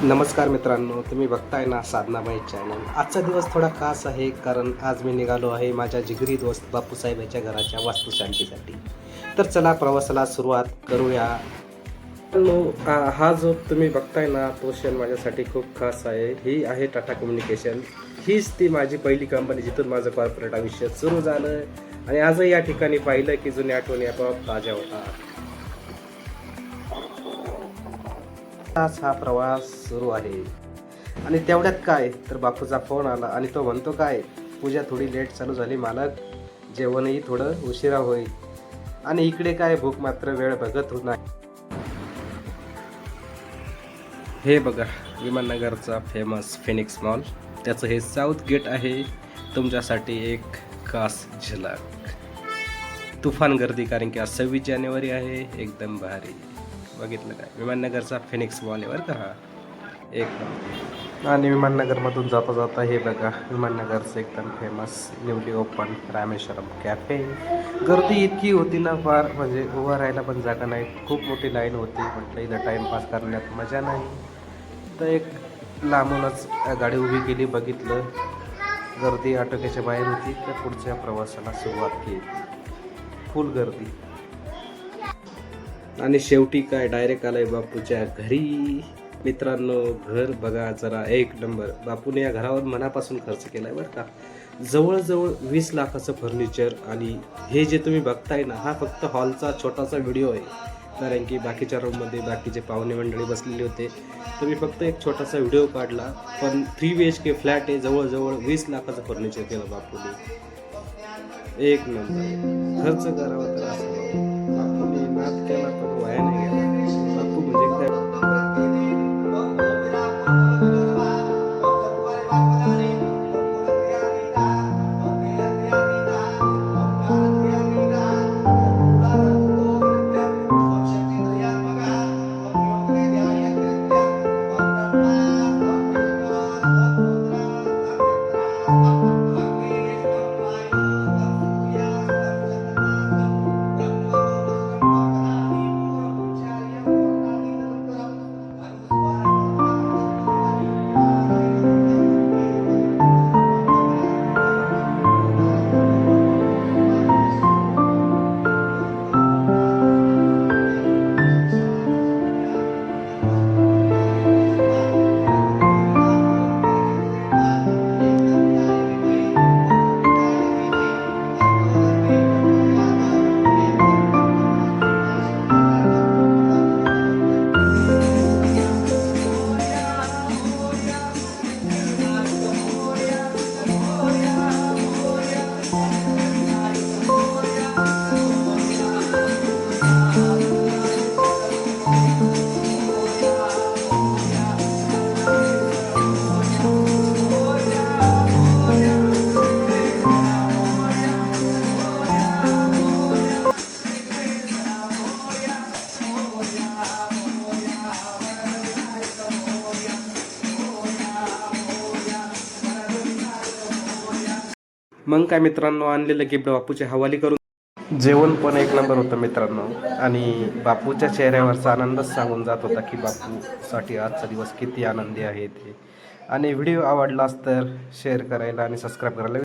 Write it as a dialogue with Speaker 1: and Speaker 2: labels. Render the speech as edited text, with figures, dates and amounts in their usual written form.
Speaker 1: नमस्कार मित्रांनो, तुम्ही बघताय ना साधनाबाई चॅनल. आजचा दिवस थोडा खास आहे कारण आज मी निघालो आहे माझ्या जिगरी दोस्त बापूसाहेब याच्या घराच्या वास्तुशांतीसाठी. तर चला प्रवासाला सुरुवात करूया. हा जो तुम्ही बघताय ना तो क्षण माझ्यासाठी खूप खास आहे. ही आहे टाटा कम्युनिकेशन. हीच ती माझी पहिली कंपनी जिथून माझं कॉर्पोरेट आयुष्य सुरू झालं आणि आजही या ठिकाणी पाहिलं की जुन्या आठवणी आपोआप ताज्या होतात. हा प्रवास सुरू आहे आणि तेवढ्यात काय तर बापूचा फोन आला आणि तो म्हणतो काय, पूजा थोडी लेट चालू झाली मालक, जेवणही थोडं उशिरा होईल. आणि इकडे काय भूक मात्र वेळ बघत नाही. हे बघा विमाननगरचा फेमस फिनिक्स मॉल, त्याचं हे साऊथ गेट आहे. तुमच्यासाठी एक खास झलक. तुफान गर्दी कारण की आज 26 जानेवारी आहे. एकदम भारी. बघितलं काय, विमाननगरचा फिनिक्स मॉल आहे बरं का हा. एक आणि विमाननगरमधून जाता जाता हे बघा विमाननगरचं एकदम famous newly open Rameswaram cafe. गर्दी इतकी होती ना फार, म्हणजे उभं राहायला पण जागा नाही. खूप मोठी लाईन होती. म्हटलं इथं टाईमपास करण्यात मजा नाही, तर एक लांबूनच गाडी उभी केली, बघितलं गर्दी आटोक्याच्या बाहेर होती. तर पुढच्या प्रवासाला सुरुवात केली. फुल गर्दी आणि शेवटी काय डायरेक्ट आलाय बापूच्या घरी. मित्रांनो घर बघा जरा, एक नंबर. बापूने या घरावर मनापासून खर्च केलाय बरं का. जवळजवळ 20 लाखाचं फर्निचर. आणि हे जे तुम्ही बघताय ना हा फक्त हॉलचा छोटासा व्हिडिओ आहे, कारण की बाकीच्या रूममध्ये बाकीचे पाहुणे मंडळी बसलेले होते, तर मी फक्त एक छोटासा व्हिडिओ काढला. पण 3 BHK फ्लॅट आहे. जवळजवळ 20 लाखाचं फर्निचर केलं बापूने. एक नंबर. खर्च करावा तर असं बापूने नाद केला पण वाया नाही गेला. बापू म्हणजे एकदा मग काय मित्रांनो, आणलेलं गिफ्ट बापूच्या हवाली करून जेवण पण एक नंबर होतं मित्रांनो. आणि बापूच्या चेहऱ्यावरचा आनंदच सांगून जात होता की बापूसाठी आजचा दिवस किती आनंदी आहे ते. आणि व्हिडिओ आवडलाच तर शेअर करायला आणि सबस्क्राईब करायला